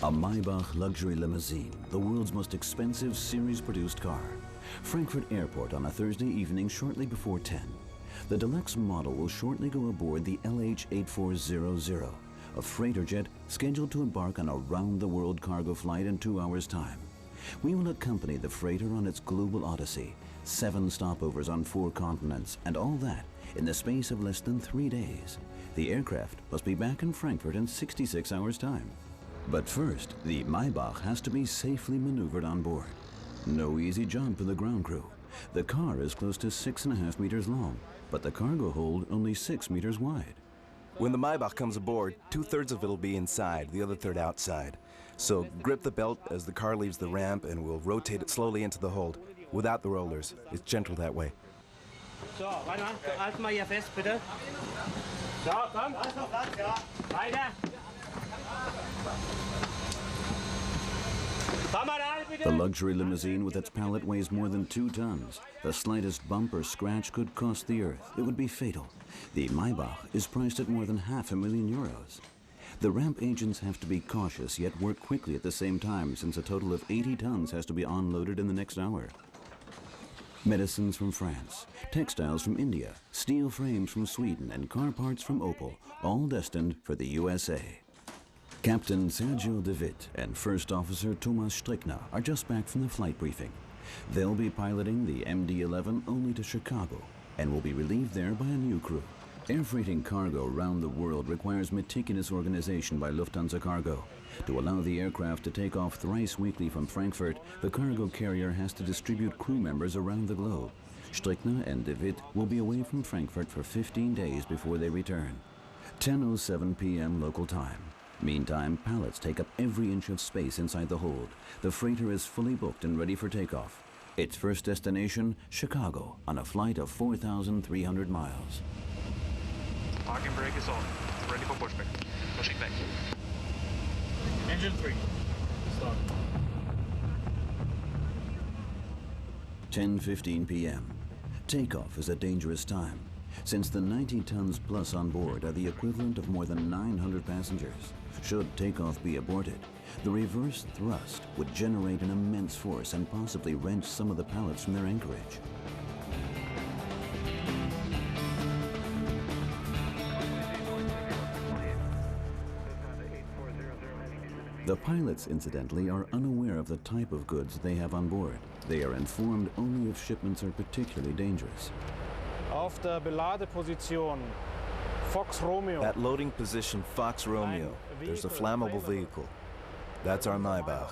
A Maybach luxury limousine, the world's most expensive series-produced car. Frankfurt Airport on a Thursday evening shortly before 10. The deluxe model will shortly go aboard the LH8400, a freighter jet scheduled to embark on a round-the-world cargo flight in 2 hours' time. We will accompany the freighter on its global odyssey, 7 stopovers on 4 continents, and all that in the space of less than 3 days. The aircraft must be back in Frankfurt in 66 hours' time. But first, the Maybach has to be safely maneuvered on board. No easy job for the ground crew. The car is close to 6.5 meters long, but the cargo hold only 6 meters wide. When the Maybach comes aboard, 2/3 of it will be inside, the other third outside. So grip the belt as the car leaves the ramp and we'll rotate it slowly into the hold, without the rollers. It's gentle that way. So, warte mal, halt mal hier fest, bitte. So, komm. Da ist noch Platz, ja. Weiter. The luxury limousine with its pallet weighs more than 2 tons. The slightest bump or scratch could cost the earth. It would be fatal. The Maybach is priced at more than €500,000. The ramp agents have to be cautious yet work quickly at the same time, since a total of 80 tons has to be unloaded in the next hour. Medicines from France, textiles from India, steel frames from Sweden, and car parts from Opel, all destined for the USA. Captain Sergio De Witt and First Officer Thomas Strickner are just back from the flight briefing. They'll be piloting the MD-11 only to Chicago and will be relieved there by a new crew. Air freighting cargo around the world requires meticulous organization by Lufthansa Cargo. To allow the aircraft to take off thrice weekly from Frankfurt, the cargo carrier has to distribute crew members around the globe. Strickner and De Witt will be away from Frankfurt for 15 days before they return. 10:07 p.m. local time. Meantime, pallets take up every inch of space inside the hold. The freighter is fully booked and ready for takeoff. Its first destination, Chicago, on a flight of 4,300 miles. Parking brake is on. Ready for pushback. Pushing back. Engine 3. Start. 10:15 p.m. Takeoff is a dangerous time, since the 90 tons plus on board are the equivalent of more than 900 passengers. Should takeoff be aborted, the reverse thrust would generate an immense force and possibly wrench some of the pallets from their anchorage. The pilots, incidentally, are unaware of the type of goods they have on board. They are informed only if shipments are particularly dangerous. Auf der Beladeposition Fox Romeo. At loading position Fox Romeo, there's a flammable vehicle. That's our Maybach.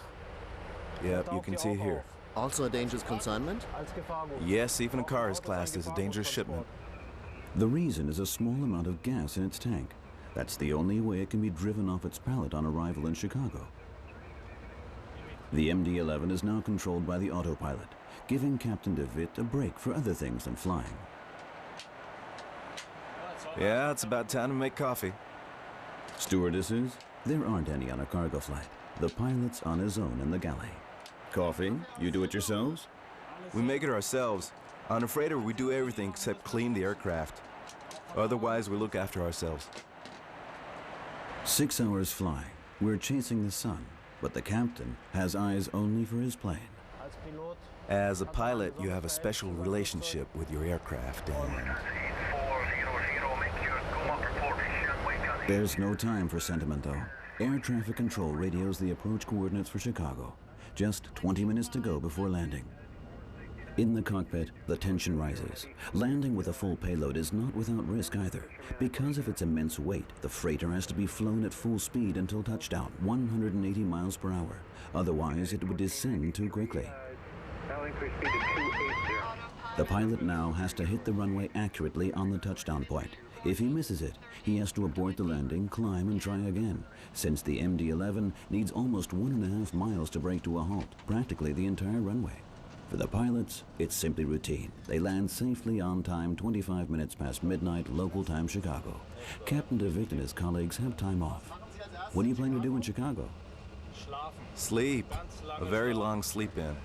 Yep, you can see it here. Also a dangerous consignment? Yes, even a car is classed as a dangerous shipment. The reason is a small amount of gas in its tank. That's the only way it can be driven off its pallet on arrival in Chicago. The MD-11 is now controlled by the autopilot, giving Captain De Witt a break for other things than flying. Yeah, it's about time to make coffee. Stewardesses? There aren't any on a cargo flight. The pilot's on his own in the galley. Coffee? You do it yourselves? We make it ourselves. On a freighter, we do everything except clean the aircraft. Otherwise, we look after ourselves. 6 hours flying. We're chasing the sun, but the captain has eyes only for his plane. As a pilot, you have a special relationship with your aircraft, and there's no time for sentiment, though. Air traffic control radios the approach coordinates for Chicago. Just 20 minutes to go before landing. In the cockpit, the tension rises. Landing with a full payload is not without risk either. Because of its immense weight, the freighter has to be flown at full speed until touchdown, 180 miles per hour. Otherwise, it would descend too quickly. The pilot now has to hit the runway accurately on the touchdown point. If he misses it, he has to abort the landing, climb, and try again, since the MD-11 needs almost 1.5 miles to brake to a halt, practically the entire runway. For the pilots, it's simply routine. They land safely on time 25 minutes past midnight local time Chicago. Captain De Witt and his colleagues have time off. What do you plan to do in Chicago? sleep. A very long sleep in.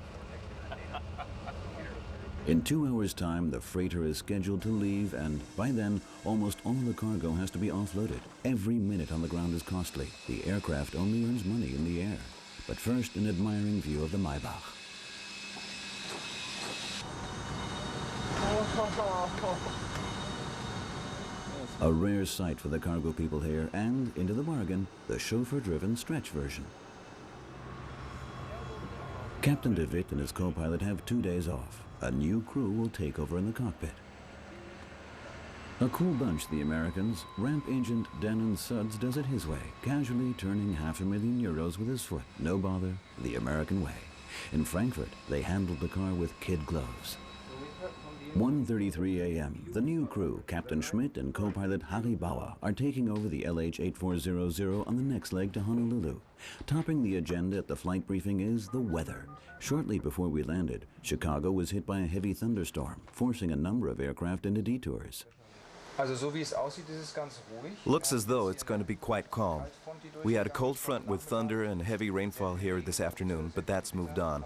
In 2 hours' time, the freighter is scheduled to leave, and by then, almost all the cargo has to be offloaded. Every minute on the ground is costly. The aircraft only earns money in the air. But first, an admiring view of the Maybach. A rare sight for the cargo people here, and, into the bargain, the chauffeur-driven stretch version. Captain De Witt and his co-pilot have 2 days off. A new crew will take over in the cockpit. A cool bunch, the Americans. Ramp agent Denon Suds does it his way, casually turning €500,000 with his foot. No bother, the American way. In Frankfurt, they handled the car with kid gloves. 1:33 a.m. The new crew, Captain Schmidt and co-pilot Harry Bauer, are taking over the LH-8400 on the next leg to Honolulu. Topping the agenda at the flight briefing is the weather. Shortly before we landed, Chicago was hit by a heavy thunderstorm, forcing a number of aircraft into detours. Looks as though it's going to be quite calm. We had a cold front with thunder and heavy rainfall here this afternoon, but that's moved on.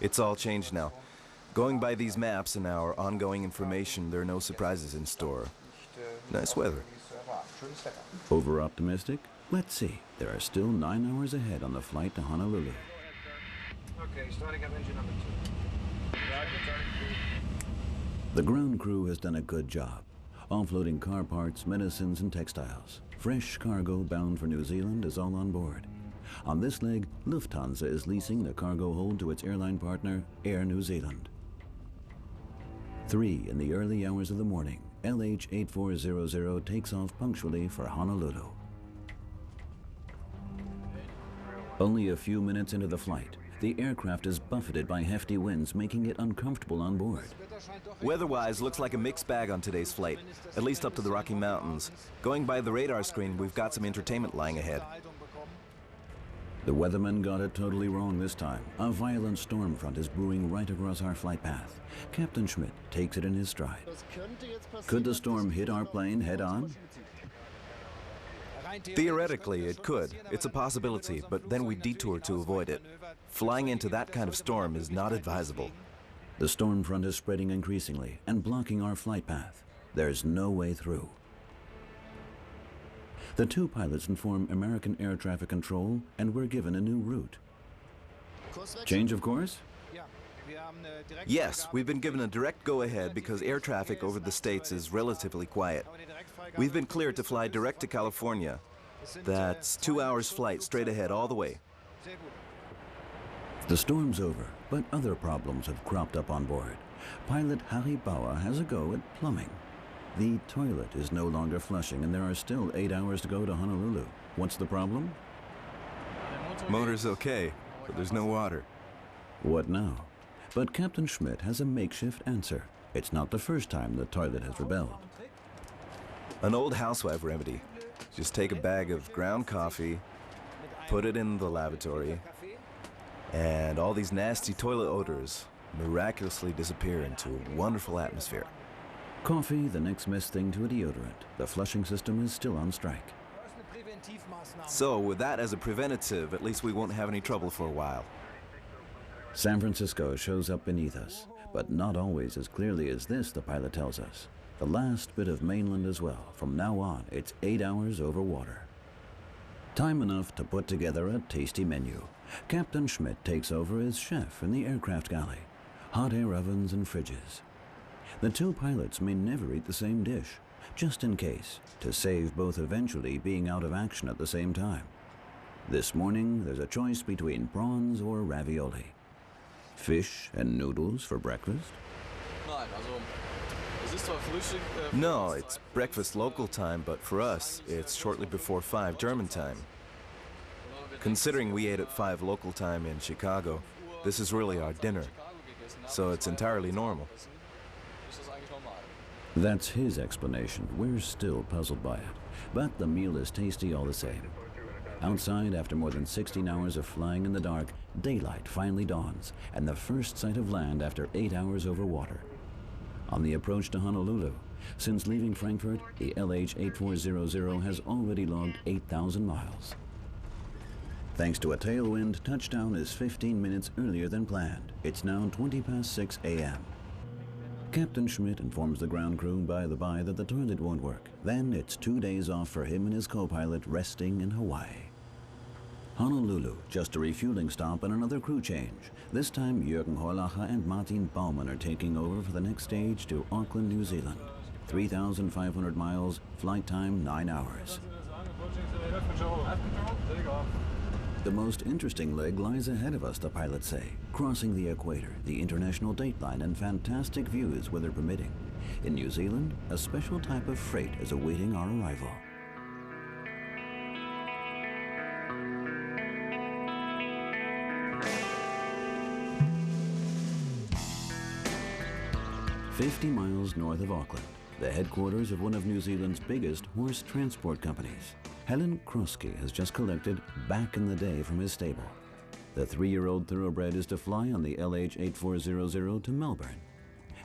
It's all changed now. Going by these maps and our ongoing information, there are no surprises in store. Nice weather. Over-optimistic? Let's see. There are still 9 hours ahead on the flight to Honolulu. Okay, starting up engine number 2. The ground crew has done a good job, offloading car parts, medicines, and textiles. Fresh cargo bound for New Zealand is all on board. On this leg, Lufthansa is leasing the cargo hold to its airline partner, Air New Zealand. 3 in the early hours of the morning, LH-8400 takes off punctually for Honolulu. Only a few minutes into the flight, the aircraft is buffeted by hefty winds, making it uncomfortable on board. Weather-wise, looks like a mixed bag on today's flight, at least up to the Rocky Mountains. Going by the radar screen, we've got some entertainment lying ahead. The weatherman got it totally wrong this time. A violent storm front is brewing right across our flight path. Captain Schmidt takes it in his stride. Could the storm hit our plane head-on? Theoretically, it could. It's a possibility, but then we detour to avoid it. Flying into that kind of storm is not advisable. The storm front is spreading increasingly and blocking our flight path. There's no way through. The 2 pilots inform American Air Traffic Control, and we're given a new route. Change of course? Yes, we've been given a direct go-ahead because air traffic over the States is relatively quiet. We've been cleared to fly direct to California. That's 2 hours flight straight ahead all the way. The storm's over, but other problems have cropped up on board. Pilot Harry Bauer has a go at plumbing. The toilet is no longer flushing, and there are still 8 hours to go to Honolulu. What's the problem? Motor's okay, but there's no water. What now? But Captain Schmidt has a makeshift answer. It's not the first time the toilet has rebelled. An old housewife remedy. Just take a bag of ground coffee, put it in the lavatory, and all these nasty toilet odors miraculously disappear into a wonderful atmosphere. Coffee, the next best thing to a deodorant. The flushing system is still on strike. So, with that as a preventative, at least we won't have any trouble for a while. San Francisco shows up beneath us, but not always as clearly as this, the pilot tells us. The last bit of mainland as well. From now on, it's 8 hours over water. Time enough to put together a tasty menu. Captain Schmidt takes over as chef in the aircraft galley. Hot air ovens and fridges. The 2 pilots may never eat the same dish, just in case, to save both eventually being out of action at the same time. This morning, there's a choice between prawns or ravioli. Fish and noodles for breakfast? No, it's breakfast local time, but for us, it's shortly before 5 German time. Considering we ate at 5 local time in Chicago, this is really our dinner, so it's entirely normal. That's his explanation. We're still puzzled by it, but the meal is tasty all the same. Outside, after more than 16 hours of flying in the dark, daylight finally dawns, and the first sight of land after 8 hours over water. On the approach to Honolulu, since leaving Frankfurt, the LH-8400 has already logged 8,000 miles. Thanks to a tailwind, touchdown is 15 minutes earlier than planned. It's now 6:20 a.m. Captain Schmidt informs the ground crew by the by that the toilet won't work. Then it's 2 days off for him and his co-pilot resting in Hawaii. Honolulu, just a refueling stop and another crew change. This time, Jürgen Horlacher and Martin Baumann are taking over for the next stage to Auckland, New Zealand. 3,500 miles, flight time 9 hours. The most interesting leg lies ahead of us, the pilots say. Crossing the equator, the international dateline, and fantastic views, weather permitting. In New Zealand, a special type of freight is awaiting our arrival. "50 miles north of Auckland, the headquarters of one of New Zealand's biggest horse transport companies. Helen Kroski has just collected Back in the Day from his stable. The 3-year-old thoroughbred is to fly on the LH8400 to Melbourne.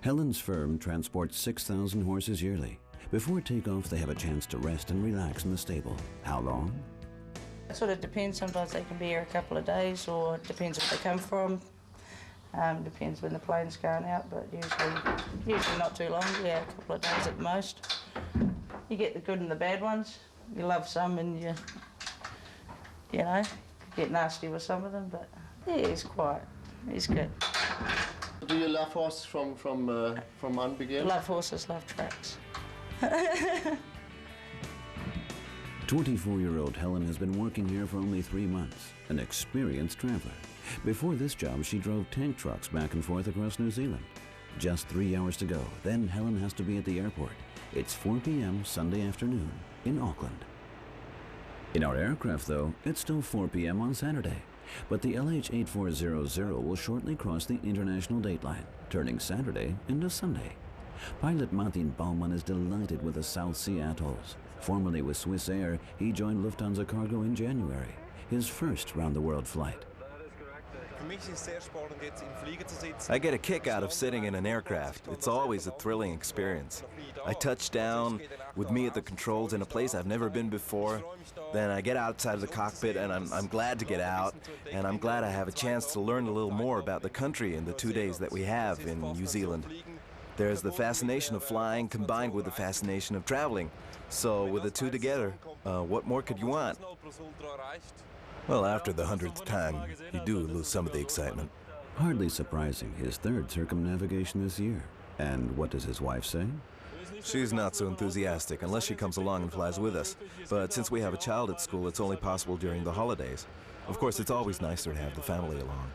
Helen's firm transports 6,000 horses yearly. Before takeoff, they have a chance to rest and relax in the stable. How long? It sort of depends. Sometimes they can be here a couple of days, or it depends where they come from. Depends when the plane's going out, but usually not too long. Yeah, a couple of days at the most. You get the good and the bad ones. You love some, and you get nasty with some of them. But yeah, he's quiet. He's good. Do you love horses from unbeginning? Love horses, love tracks. 24-year-old Helen has been working here for only 3 months, an experienced traveler. Before this job, she drove tank trucks back and forth across New Zealand. Just 3 hours to go, then Helen has to be at the airport. It's 4 p.m. Sunday afternoon in Auckland. In our aircraft, though, it's still 4 p.m. on Saturday. But the LH8400 will shortly cross the international dateline, turning Saturday into Sunday. Pilot Martin Baumann is delighted with the South Sea atolls. Formerly with Swiss Air, he joined Lufthansa Cargo in January, his first round-the-world flight. I get a kick out of sitting in an aircraft. It's always a thrilling experience. I touch down with me at the controls in a place I've never been before. Then I get outside of the cockpit, and I'm glad to get out, and I'm glad I have a chance to learn a little more about the country in the 2 days that we have in New Zealand. There's the fascination of flying combined with the fascination of traveling. So with the two together, what more could you want? Well, after the 100th time, you do lose some of the excitement. Hardly surprising, his third circumnavigation this year. And what does his wife say? She's not so enthusiastic unless she comes along and flies with us. But since we have a child at school, it's only possible during the holidays. Of course, it's always nicer to have the family along.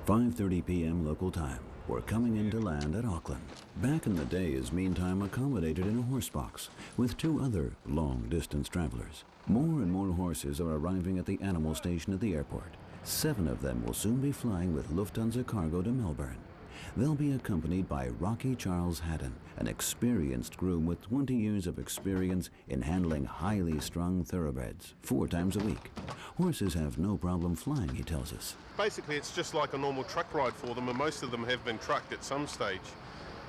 5:30 p.m. local time. We're coming in to land at Auckland. Back in the Day is meantime accommodated in a horse box with 2 other long-distance travelers. More and more horses are arriving at the animal station at the airport. 7 of them will soon be flying with Lufthansa Cargo to Melbourne. They'll be accompanied by Rocky Charles Haddon, an experienced groom with 20 years of experience in handling highly strung thoroughbreds 4 times a week. Horses have no problem flying, he tells us. Basically, it's just like a normal truck ride for them, and most of them have been trucked at some stage.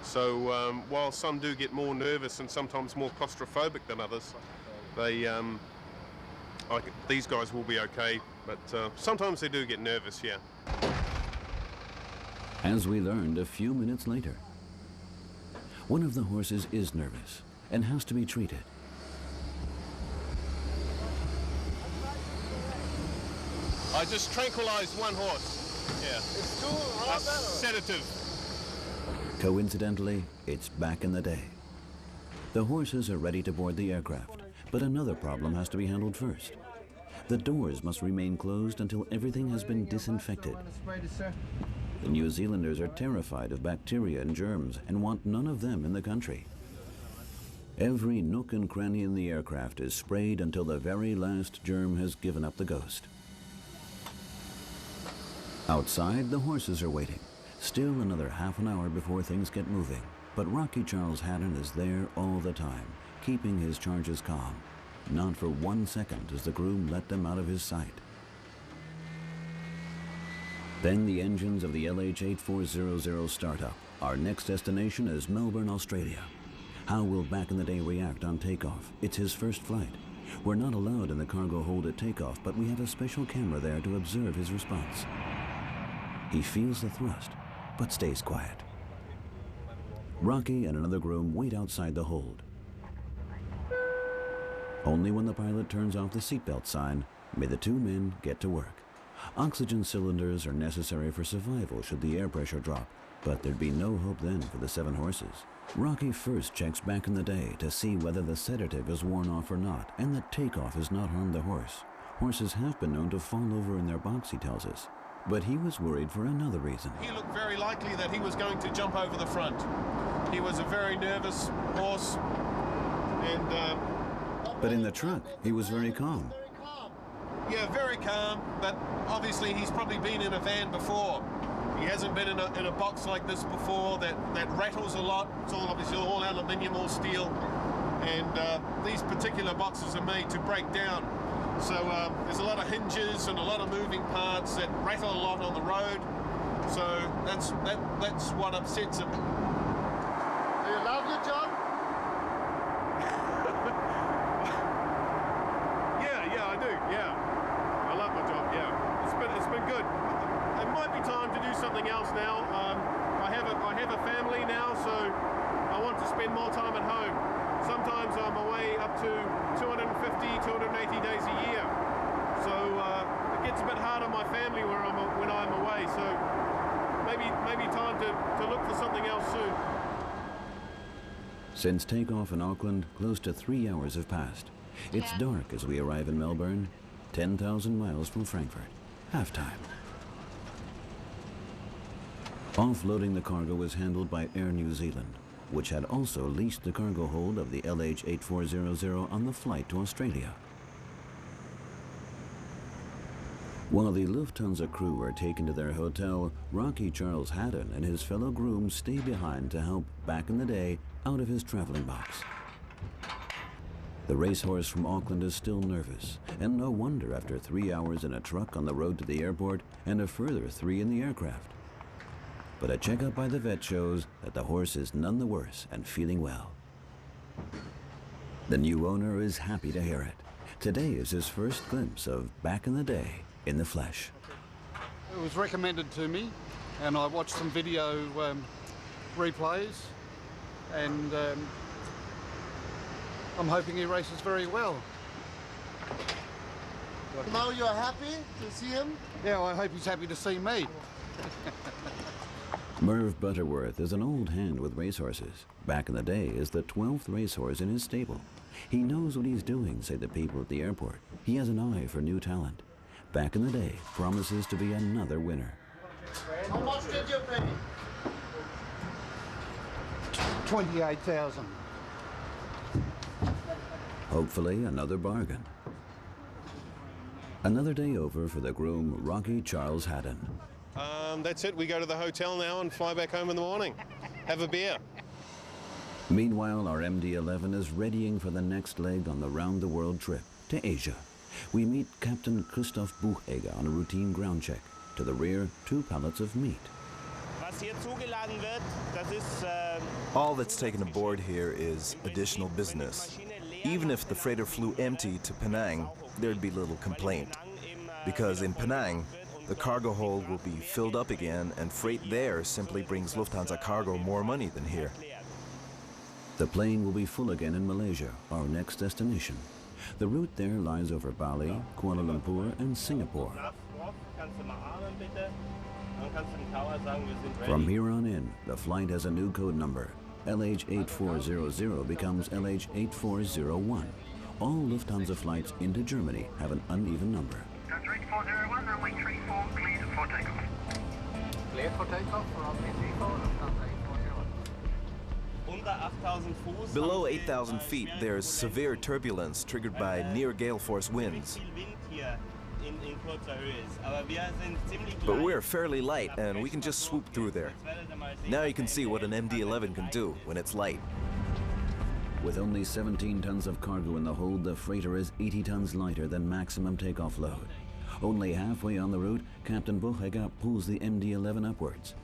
So while some do get more nervous and sometimes more claustrophobic than others, these guys will be okay, but sometimes they do get nervous, yeah. As we learned a few minutes later, one of the horses is nervous and has to be treated. I just tranquilized one horse. Yeah. It's still a lot better. Sedative. Coincidentally, it's Back in the Day. The horses are ready to board the aircraft, but another problem has to be handled first. The doors must remain closed until everything has been disinfected. The New Zealanders are terrified of bacteria and germs and want none of them in the country. Every nook and cranny in the aircraft is sprayed until the very last germ has given up the ghost. Outside, the horses are waiting. Still another half an hour before things get moving. But Rocky Charles Haddon is there all the time, keeping his charges calm. Not for 1 second does the groom let them out of his sight. Then the engines of the LH8400 start up. Our next destination is Melbourne, Australia. How will Back in the Day react on takeoff? It's his first flight. We're not allowed in the cargo hold at takeoff, but we have a special camera there to observe his response. He feels the thrust, but stays quiet. Rocky and another groom wait outside the hold. Only when the pilot turns off the seatbelt sign may the two men get to work. Oxygen cylinders are necessary for survival should the air pressure drop, but there'd be no hope then for the 7 horses. Rocky first checks back in the day to see whether the sedative is worn off or not, and that takeoff has not harmed the horse. Horses have been known to fall over in their box, he tells us. But he was worried for another reason. He looked very likely that he was going to jump over the front. He was a very nervous horse, and But in the truck, he was very calm. yeah, very calm, but obviously he's probably been in a van before. He hasn't been in a box like this before that rattles a lot. It's all obviously all aluminium, all steel, and these particular boxes are made to break down. So there's a lot of hinges and a lot of moving parts that rattle a lot on the road. So that's what upsets him. Do you love your job? Yeah, I do. Yeah, I love my job. Yeah, it's been good. It might be time to do something else now. I have a family now, so I want to spend more time at home. Sometimes I'm away up to 250, 280 days a year. So it gets a bit hard on my family when I'm away. So maybe time to look for something else soon. Since takeoff in Auckland, close to 3 hours have passed. It's dark as we arrive in Melbourne, 10,000 miles from Frankfurt. Halftime. Offloading the cargo was handled by Air New Zealand, which had also leased the cargo hold of the LH8400 on the flight to Australia. While the Lufthansa crew are taken to their hotel, Rocky Charles Haddon and his fellow grooms stay behind to help, back in the day, out of his traveling box. The racehorse from Auckland is still nervous, and no wonder after 3 hours in a truck on the road to the airport and a further 3 in the aircraft. But a checkup by the vet shows that the horse is none the worse and feeling well. The new owner is happy to hear it. Today is his first glimpse of back in the day in the flesh. It was recommended to me, and I watched some video replays, and I'm hoping he races very well. Now you're happy to see him? Yeah, I hope he's happy to see me. Merv Butterworth is an old hand with racehorses. Back in the day is the 12th racehorse in his stable. He knows what he's doing, say the people at the airport. He has an eye for new talent. Back in the day promises to be another winner. How much did you pay? 28,000. Hopefully another bargain. Another day over for the groom, Rocky Charles Haddon. That's it. We go to the hotel now and fly back home in the morning. Have a beer. Meanwhile, our MD-11 is readying for the next leg on the round-the-world trip to Asia. We meet Captain Christoph Buchegger on a routine ground check. To the rear, 2 pallets of meat. All that's taken aboard here is additional business. Even if the freighter flew empty to Penang, there'd be little complaint. Because in Penang, the cargo hold will be filled up again, and freight there simply brings Lufthansa Cargo more money than here. The plane will be full again in Malaysia, our next destination. The route there lies over Bali, Kuala Lumpur, and Singapore. From here on in, the flight has a new code number. LH8400 becomes LH8401. All Lufthansa flights into Germany have an uneven number. 3401, runway 34, cleared for takeoff. Cleared for takeoff from Below 8,000 feet, there's severe turbulence triggered by near gale force winds. But we're fairly light, and we can just swoop through there. Now you can see what an MD-11 can do when it's light. With only 17 tons of cargo in the hold, the freighter is 80 tons lighter than maximum takeoff load. Only halfway on the route, Captain Buchegger pulls the MD-11 upwards.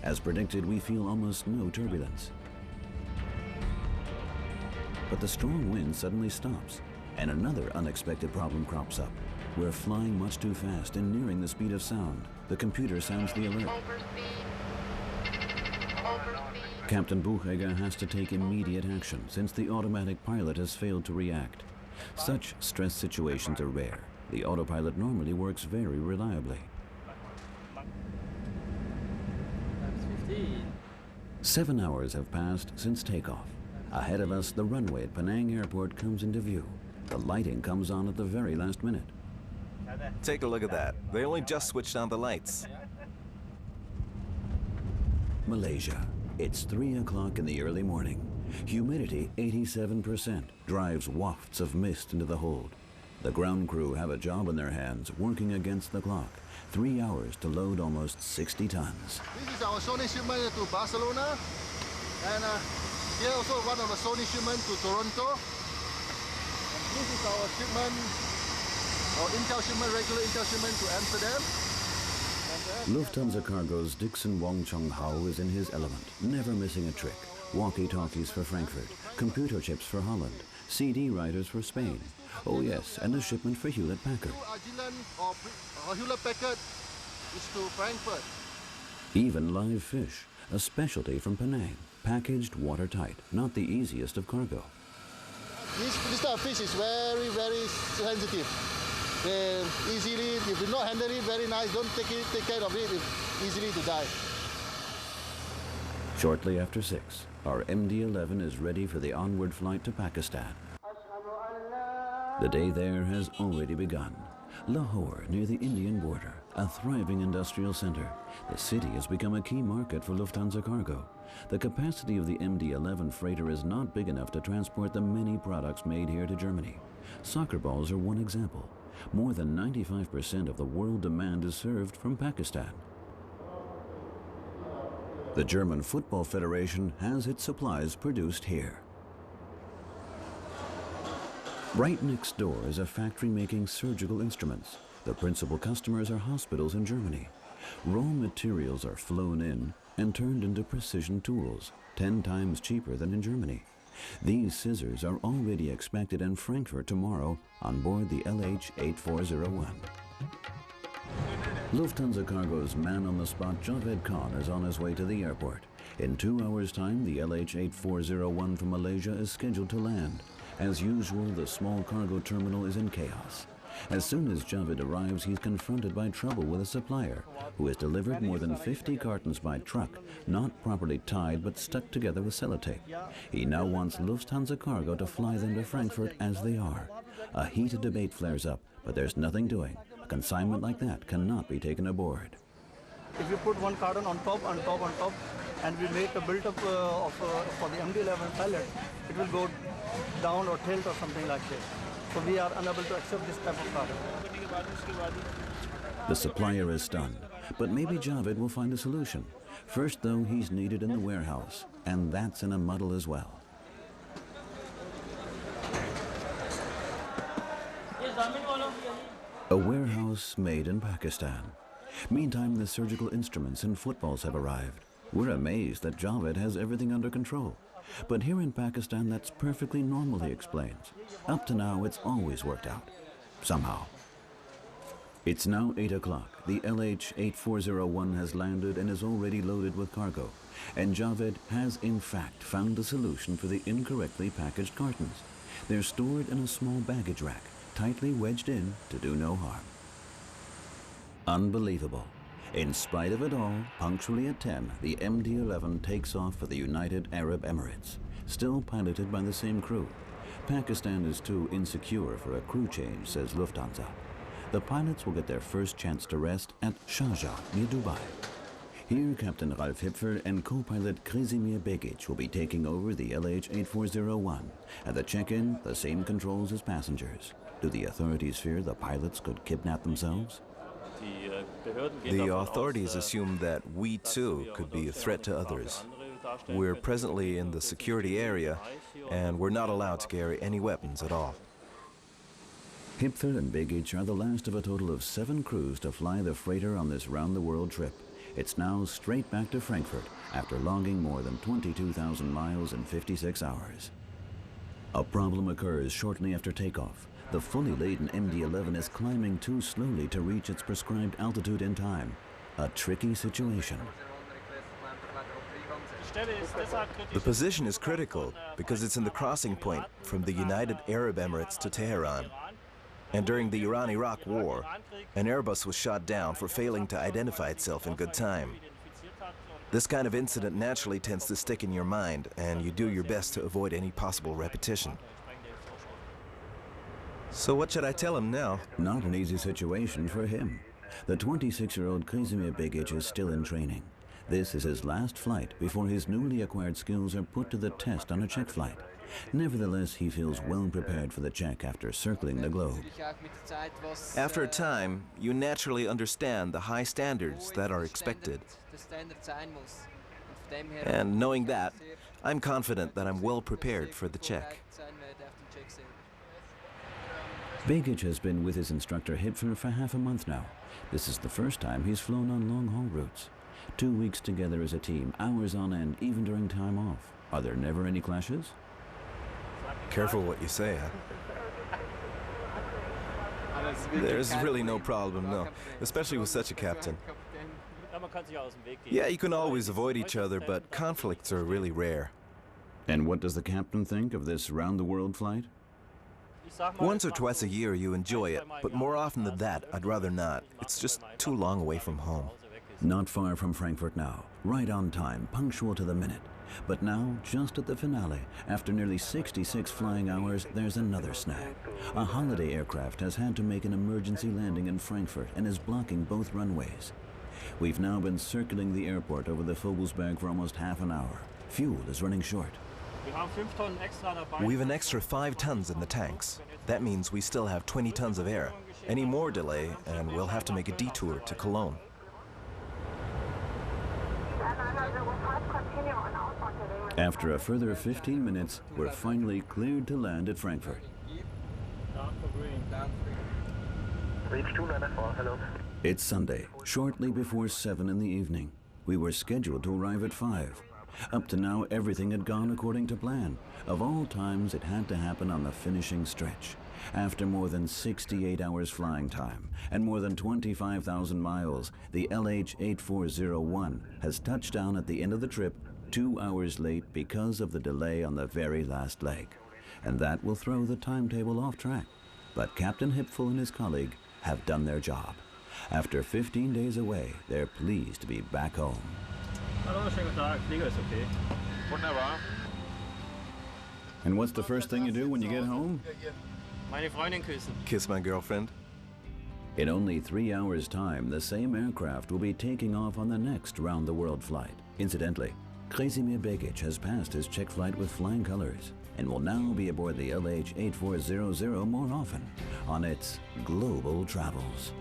As predicted, we feel almost no turbulence. But the strong wind suddenly stops. And another unexpected problem crops up. We're flying much too fast and nearing the speed of sound. The computer sounds the alert. Captain Buchegger has to take immediate action since the automatic pilot has failed to react. Such stress situations are rare. The autopilot normally works very reliably. 7 hours have passed since takeoff. Ahead of us, the runway at Penang Airport comes into view. The lighting comes on at the very last minute. Take a look at that. They only just switched on the lights. Malaysia. It's 3 o'clock in the early morning. Humidity 87%, drives wafts of mist into the hold. The ground crew have a job in their hands, working against the clock. 3 hours to load almost 60 tons. This is our Sony shipment to Barcelona, and here also one of the Sony shipment to Toronto. And this is our shipment, our Intel shipment, regular Intel shipment to Amsterdam. Lufthansa Cargo's Dixon Wong Chung Hao is in his element, never missing a trick. Walkie-talkies for Frankfurt, computer chips for Holland, CD writers for Spain. Oh yes, and a shipment for Hewlett Packard. Hewlett Packard is to Frankfurt. Even live fish, a specialty from Penang, packaged watertight, not the easiest of cargo. This type of fish is very, very sensitive. Easily, if you not handle it very nice, don't take care of it, it's easily to die. Shortly after 6, our MD-11 is ready for the onward flight to Pakistan. The day there has already begun. Lahore, near the Indian border, a thriving industrial center. The city has become a key market for Lufthansa Cargo. The capacity of the MD-11 freighter is not big enough to transport the many products made here to Germany. Soccer balls are one example. More than 95% of the world demand is served from Pakistan. The German Football Federation has its supplies produced here. Right next door is a factory making surgical instruments. The principal customers are hospitals in Germany. Raw materials are flown in and turned into precision tools, 10 times cheaper than in Germany. These scissors are already expected in Frankfurt tomorrow on board the LH-8401. Lufthansa Cargo's man-on-the-spot Javed Khan is on his way to the airport. In 2 hours' time, the LH-8401 from Malaysia is scheduled to land. As usual, the small cargo terminal is in chaos. As soon as Javed arrives, he's confronted by trouble with a supplier who has delivered more than 50 cartons by truck, not properly tied but stuck together with sellotape. He now wants Lufthansa Cargo to fly them to Frankfurt as they are. A heated debate flares up, but there's nothing doing. A consignment like that cannot be taken aboard. If you put one carton on top, and we make a build-up for the MD-11 pilot, it will go down or tilt or something like this. So we are unable to accept this type of carton. The supplier is stunned, but maybe Javed will find a solution. First, though, he's needed in the warehouse, and that's in a muddle as well. A warehouse made in Pakistan. Meantime, the surgical instruments and footballs have arrived. We're amazed that Javed has everything under control. But here in Pakistan, that's perfectly normal, he explains. Up to now, it's always worked out. Somehow. It's now 8 o'clock. The LH-8401 has landed and is already loaded with cargo. And Javed has, in fact, found a solution for the incorrectly packaged cartons. They're stored in a small baggage rack, tightly wedged in to do no harm. Unbelievable. In spite of it all, punctually at 10, the MD-11 takes off for the United Arab Emirates, still piloted by the same crew. Pakistan is too insecure for a crew change, says Lufthansa. The pilots will get their first chance to rest at Sharjah, near Dubai. Here, Captain Ralf Hipfer and co-pilot Krezimir Begic will be taking over the LH-8401. At the check-in, the same controls as passengers. Do the authorities fear the pilots could kidnap themselves? The authorities assume that we, too, could be a threat to others. We're presently in the security area, and we're not allowed to carry any weapons at all. Hipfer and Begic are the last of a total of 7 crews to fly the freighter on this round-the-world trip. It's now straight back to Frankfurt after logging more than 22,000 miles in 56 hours. A problem occurs shortly after takeoff. The fully laden MD-11 is climbing too slowly to reach its prescribed altitude in time. A tricky situation. The position is critical because it's in the crossing point from the United Arab Emirates to Tehran. And during the Iran-Iraq War, an Airbus was shot down for failing to identify itself in good time. This kind of incident naturally tends to stick in your mind, and you do your best to avoid any possible repetition. So what should I tell him now? Not an easy situation for him. The 26-year-old Kazimir Begic is still in training. This is his last flight before his newly acquired skills are put to the test on a check flight. Nevertheless, he feels well prepared for the check after circling the globe. After a time, you naturally understand the high standards that are expected. And knowing that, I'm confident that I'm well prepared for the check. Begic has been with his instructor Hipfer for half a month now. This is the first time he's flown on long-haul routes. 2 weeks together as a team, hours on end, even during time off. Are there never any clashes? Careful what you say, huh? There's really no problem, no. Especially with such a captain. Yeah, you can always avoid each other, but conflicts are really rare. And what does the captain think of this round-the-world flight? Once or twice a year you enjoy it, but more often than that, I'd rather not. It's just too long away from home. Not far from Frankfurt now, right on time, punctual to the minute. But now, just at the finale, after nearly 66 flying hours, there's another snag. A holiday aircraft has had to make an emergency landing in Frankfurt and is blocking both runways. We've now been circling the airport over the Vogelsberg for almost half an hour. Fuel is running short. We've an extra 5 tons in the tanks. That means we still have 20 tons of air. Any more delay, and we'll have to make a detour to Cologne. After a further 15 minutes, we're finally cleared to land at Frankfurt. It's Sunday, shortly before 7 in the evening. We were scheduled to arrive at 5. Up to now, everything had gone according to plan. Of all times, it had to happen on the finishing stretch. After more than 68 hours flying time and more than 25,000 miles, the LH-8401 has touched down at the end of the trip 2 hours late because of the delay on the very last leg. And that will throw the timetable off track. But Captain Hipfel and his colleague have done their job. After 15 days away, they're pleased to be back home. Hallo, schönen guten Tag. Flieger ist okay. Wunderbar. And what's the first thing you do when you get home? Meine Freundin küssen. Kiss my girlfriend. In only 3 hours' time, the same aircraft will be taking off on the next round-the-world flight. Incidentally, Kazimir Begic has passed his check flight with flying colors and will now be aboard the LH-8400 more often on its global travels.